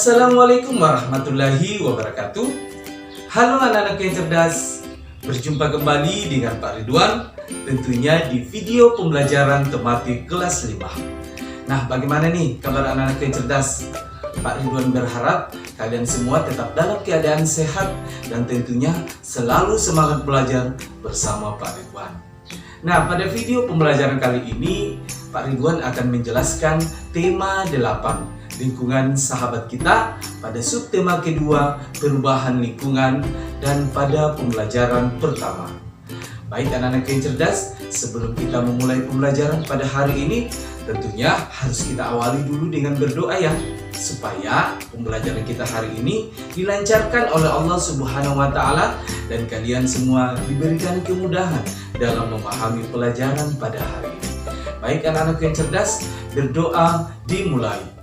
Assalamualaikum warahmatullahi wabarakatuh. Halo anak-anak yang cerdas, berjumpa kembali dengan Pak Ridwan, tentunya di video pembelajaran tematik kelas 5. Nah, bagaimana nih kabar anak-anak yang cerdas? Pak Ridwan berharap kalian semua tetap dalam keadaan sehat dan tentunya selalu semangat belajar bersama Pak Ridwan. Nah, pada video pembelajaran kali ini, Pak Ridwan akan menjelaskan tema 8, lingkungan sahabat kita, pada subtema kedua, perubahan lingkungan, dan pada pembelajaran pertama. Baik anak-anak yang cerdas, sebelum kita memulai pembelajaran pada hari ini, tentunya harus kita awali dulu dengan berdoa ya, supaya pembelajaran kita hari ini dilancarkan oleh Allah Subhanahu wa Ta'ala dan kalian semua diberikan kemudahan dalam memahami pelajaran pada hari ini. Baik anak-anak yang cerdas, berdoa dimulai.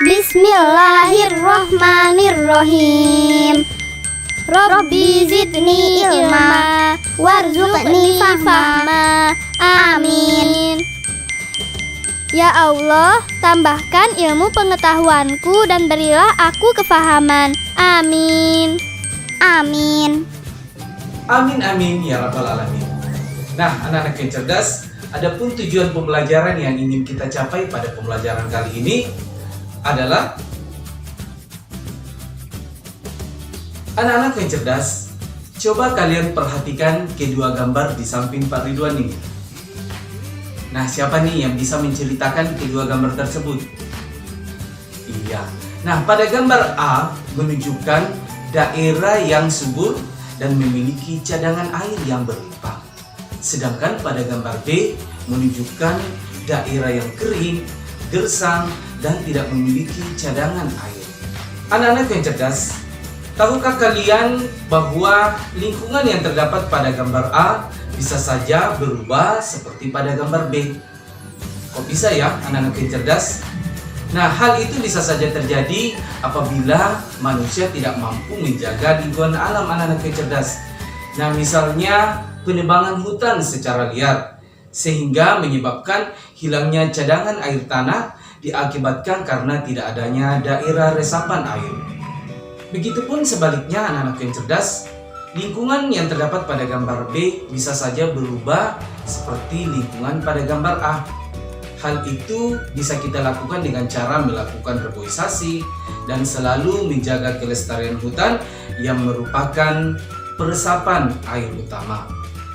Bismillahirrahmanirrahim. Rabbi zidni ilma warzuqni fahma. Amin. Ya Allah, tambahkan ilmu pengetahuanku dan berilah aku kefahaman. Amin. Amin. Amin amin ya rabbal alamin. Nah, anak-anak yang cerdas, adapun tujuan pembelajaran yang ingin kita capai pada pembelajaran kali ini adalah anak-anak yang cerdas, coba kalian perhatikan kedua gambar di samping Pak Ridwan ini. Nah, siapa nih yang bisa menceritakan kedua gambar tersebut? Iya. Nah, pada gambar A menunjukkan daerah yang subur dan memiliki cadangan air yang berlimpah. Sedangkan pada gambar B menunjukkan daerah yang kering, gersang, dan tidak memiliki cadangan air. Anak-anak yang cerdas, tahukah kalian bahwa lingkungan yang terdapat pada gambar A bisa saja berubah seperti pada gambar B? Kok bisa ya anak-anak yang cerdas? Nah, hal itu bisa saja terjadi apabila manusia tidak mampu menjaga lingkungan alam anak-anak yang cerdas. Nah, misalnya penebangan hutan secara liar, sehingga menyebabkan hilangnya cadangan air tanah diakibatkan karena tidak adanya daerah resapan air. Begitupun sebaliknya anak-anak yang cerdas, lingkungan yang terdapat pada gambar B bisa saja berubah seperti lingkungan pada gambar A. Hal itu bisa kita lakukan dengan cara melakukan reboisasi dan selalu menjaga kelestarian hutan yang merupakan peresapan air utama.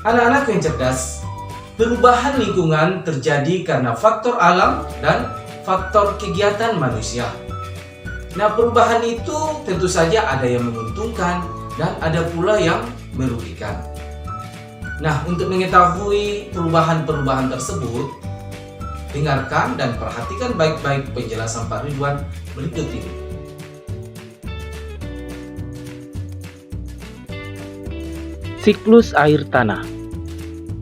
Anak-anak yang cerdas, perubahan lingkungan terjadi karena faktor alam dan faktor kegiatan manusia. Nah, perubahan itu tentu saja ada yang menguntungkan dan ada pula yang merugikan. Nah, untuk mengetahui perubahan-perubahan tersebut, dengarkan dan perhatikan baik-baik penjelasan Pak Ridwan berikut ini. Siklus air tanah.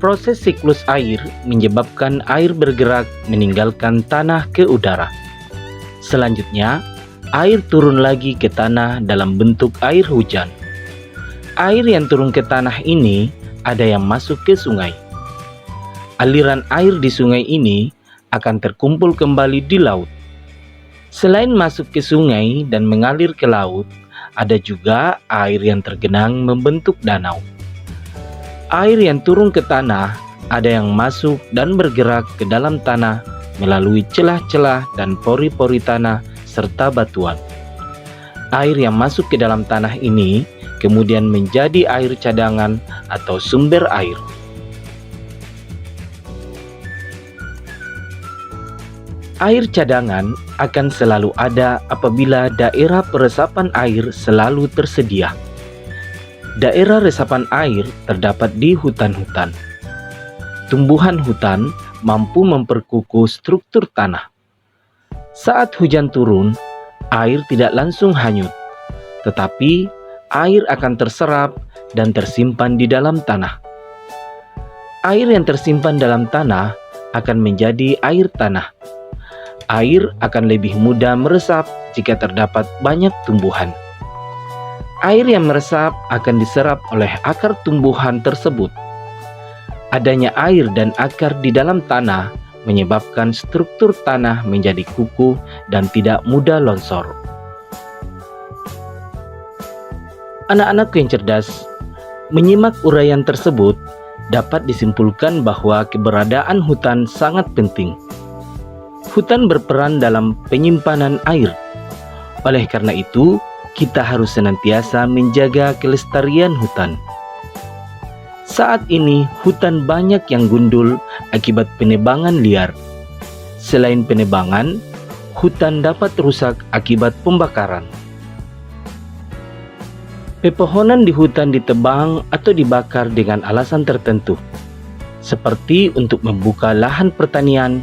Proses siklus air menyebabkan air bergerak meninggalkan tanah ke udara. Selanjutnya, air turun lagi ke tanah dalam bentuk air hujan. Air yang turun ke tanah ini ada yang masuk ke sungai. Aliran air di sungai ini akan terkumpul kembali di laut. Selain masuk ke sungai dan mengalir ke laut, ada juga air yang tergenang membentuk danau. Air yang turun ke tanah ada yang masuk dan bergerak ke dalam tanah melalui celah-celah dan pori-pori tanah serta batuan. Air yang masuk ke dalam tanah ini kemudian menjadi air cadangan atau sumber air. Air cadangan akan selalu ada apabila daerah peresapan air selalu tersedia. Daerah resapan air terdapat di hutan-hutan. Tumbuhan hutan mampu memperkukuh struktur tanah. Saat hujan turun, air tidak langsung hanyut, tetapi air akan terserap dan tersimpan di dalam tanah. Air yang tersimpan dalam tanah akan menjadi air tanah. Air akan lebih mudah meresap jika terdapat banyak tumbuhan. Air yang meresap akan diserap oleh akar tumbuhan tersebut. Adanya air dan akar di dalam tanah menyebabkan struktur tanah menjadi kukuh dan tidak mudah longsor. Anak-anakku yang cerdas, menyimak uraian tersebut dapat disimpulkan bahwa keberadaan hutan sangat penting. Hutan berperan dalam penyimpanan air. Oleh karena itu, kita harus senantiasa menjaga kelestarian hutan. Saat ini, hutan banyak yang gundul akibat penebangan liar. Selain penebangan, hutan dapat rusak akibat pembakaran. Pepohonan di hutan ditebang atau dibakar dengan alasan tertentu, seperti untuk membuka lahan pertanian,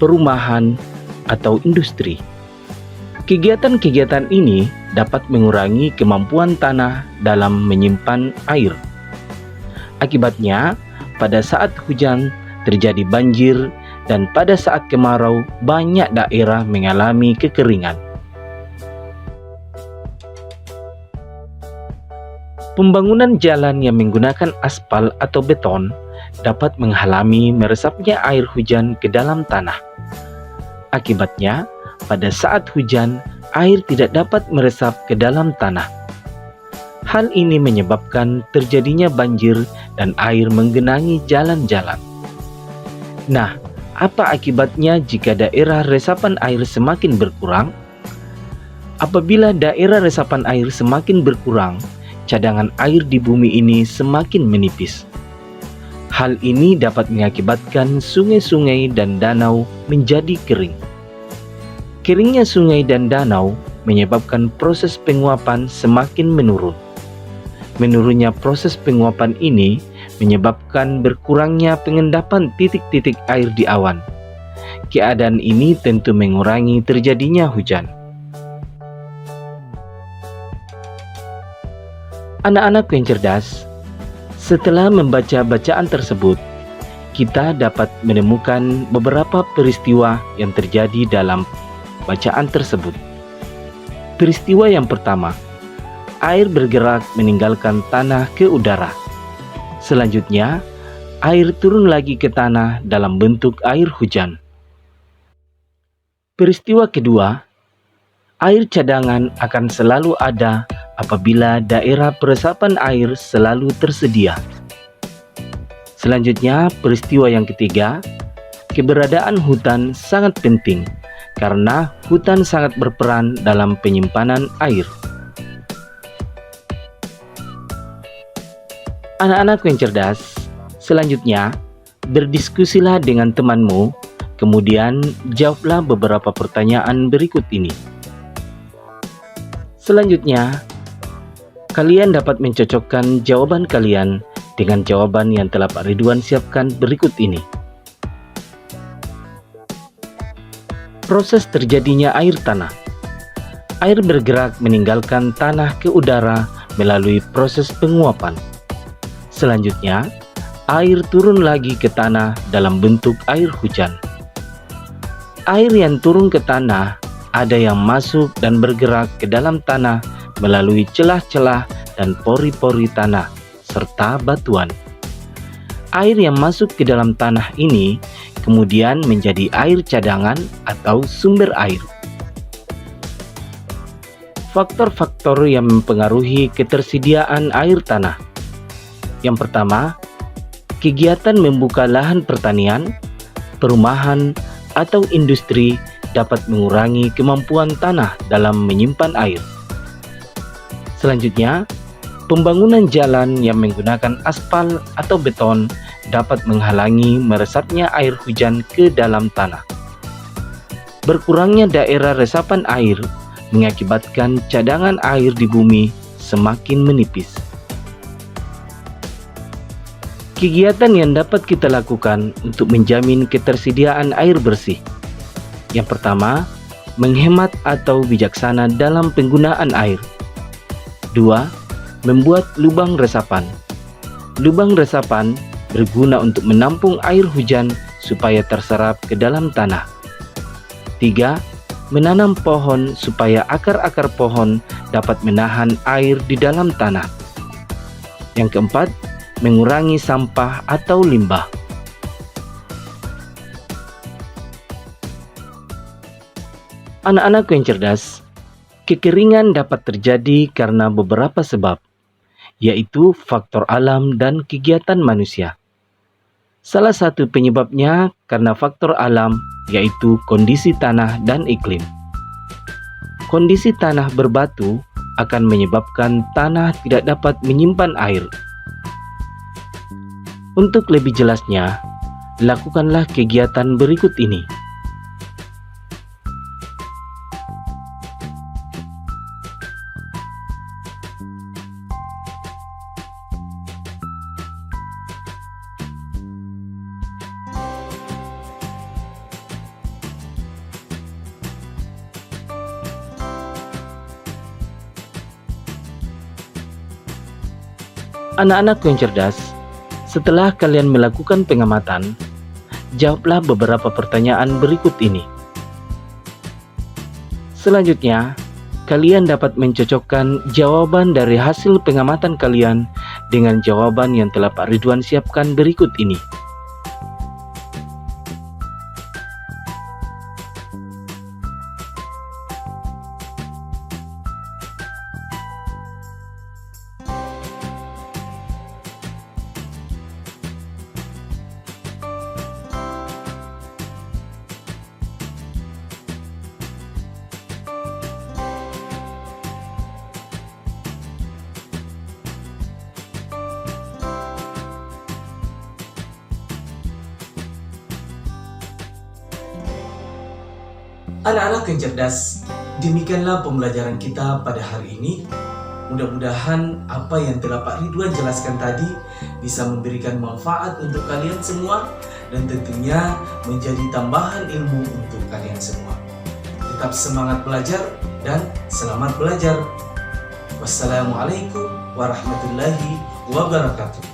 perumahan, atau industri. Kegiatan-kegiatan ini dapat mengurangi kemampuan tanah dalam menyimpan air. Akibatnya, pada saat hujan terjadi banjir dan pada saat kemarau banyak daerah mengalami kekeringan. Pembangunan jalan yang menggunakan aspal atau beton dapat menghalangi meresapnya air hujan ke dalam tanah. Akibatnya, pada saat hujan, air tidak dapat meresap ke dalam tanah. Hal ini menyebabkan terjadinya banjir dan air menggenangi jalan-jalan. Nah, apa akibatnya jika daerah resapan air semakin berkurang? Apabila daerah resapan air semakin berkurang, cadangan air di bumi ini semakin menipis. Hal ini dapat mengakibatkan sungai-sungai dan danau menjadi kering. Keringnya sungai dan danau menyebabkan proses penguapan semakin menurun. Menurunnya proses penguapan ini menyebabkan berkurangnya pengendapan titik-titik air di awan. Keadaan ini tentu mengurangi terjadinya hujan. Anak-anakku yang cerdas, setelah membaca bacaan tersebut, kita dapat menemukan beberapa peristiwa yang terjadi dalam bacaan tersebut. Peristiwa yang pertama, air bergerak meninggalkan tanah ke udara. Selanjutnya, air turun lagi ke tanah dalam bentuk air hujan. Peristiwa kedua, air cadangan akan selalu ada apabila daerah peresapan air selalu tersedia. Selanjutnya, peristiwa yang ketiga, keberadaan hutan sangat penting karena hutan sangat berperan dalam penyimpanan air. Anak-anakku yang cerdas, selanjutnya berdiskusilah dengan temanmu, kemudian jawablah beberapa pertanyaan berikut ini. Selanjutnya, kalian dapat mencocokkan jawaban kalian dengan jawaban yang telah Pak Ridwan siapkan berikut ini. Proses terjadinya air tanah. Air bergerak meninggalkan tanah ke udara melalui proses penguapan. Selanjutnya, air turun lagi ke tanah dalam bentuk air hujan. Air yang turun ke tanah ada yang masuk dan bergerak ke dalam tanah melalui celah-celah dan pori-pori tanah serta batuan. Air yang masuk ke dalam tanah ini kemudian menjadi air cadangan atau sumber air. Faktor-faktor yang mempengaruhi ketersediaan air tanah. Yang pertama, kegiatan membuka lahan pertanian, perumahan, atau industri dapat mengurangi kemampuan tanah dalam menyimpan air. Selanjutnya, pembangunan jalan yang menggunakan aspal atau beton dapat menghalangi meresapnya air hujan ke dalam tanah. Berkurangnya daerah resapan air mengakibatkan cadangan air di bumi semakin menipis. Kegiatan yang dapat kita lakukan untuk menjamin ketersediaan air bersih. Yang pertama, menghemat atau bijaksana dalam penggunaan air. 2. Membuat lubang resapan. Lubang resapan berguna untuk menampung air hujan supaya terserap ke dalam tanah. 3. Menanam pohon supaya akar-akar pohon dapat menahan air di dalam tanah. Yang keempat, mengurangi sampah atau limbah. Anak-anakku yang cerdas, kekeringan dapat terjadi karena beberapa sebab, yaitu faktor alam dan kegiatan manusia. Salah satu penyebabnya karena faktor alam, yaitu kondisi tanah dan iklim. Kondisi tanah berbatu akan menyebabkan tanah tidak dapat menyimpan air. Untuk lebih jelasnya, lakukanlah kegiatan berikut ini. Anak-anakku yang cerdas, setelah kalian melakukan pengamatan, jawablah beberapa pertanyaan berikut ini. Selanjutnya, kalian dapat mencocokkan jawaban dari hasil pengamatan kalian dengan jawaban yang telah Pak Ridwan siapkan berikut ini. Anak-anak yang cerdas, demikianlah pembelajaran kita pada hari ini. Mudah-mudahan apa yang telah Pak Ridwan jelaskan tadi bisa memberikan manfaat untuk kalian semua dan tentunya menjadi tambahan ilmu untuk kalian semua. Tetap semangat belajar dan selamat belajar. Wassalamualaikum warahmatullahi wabarakatuh.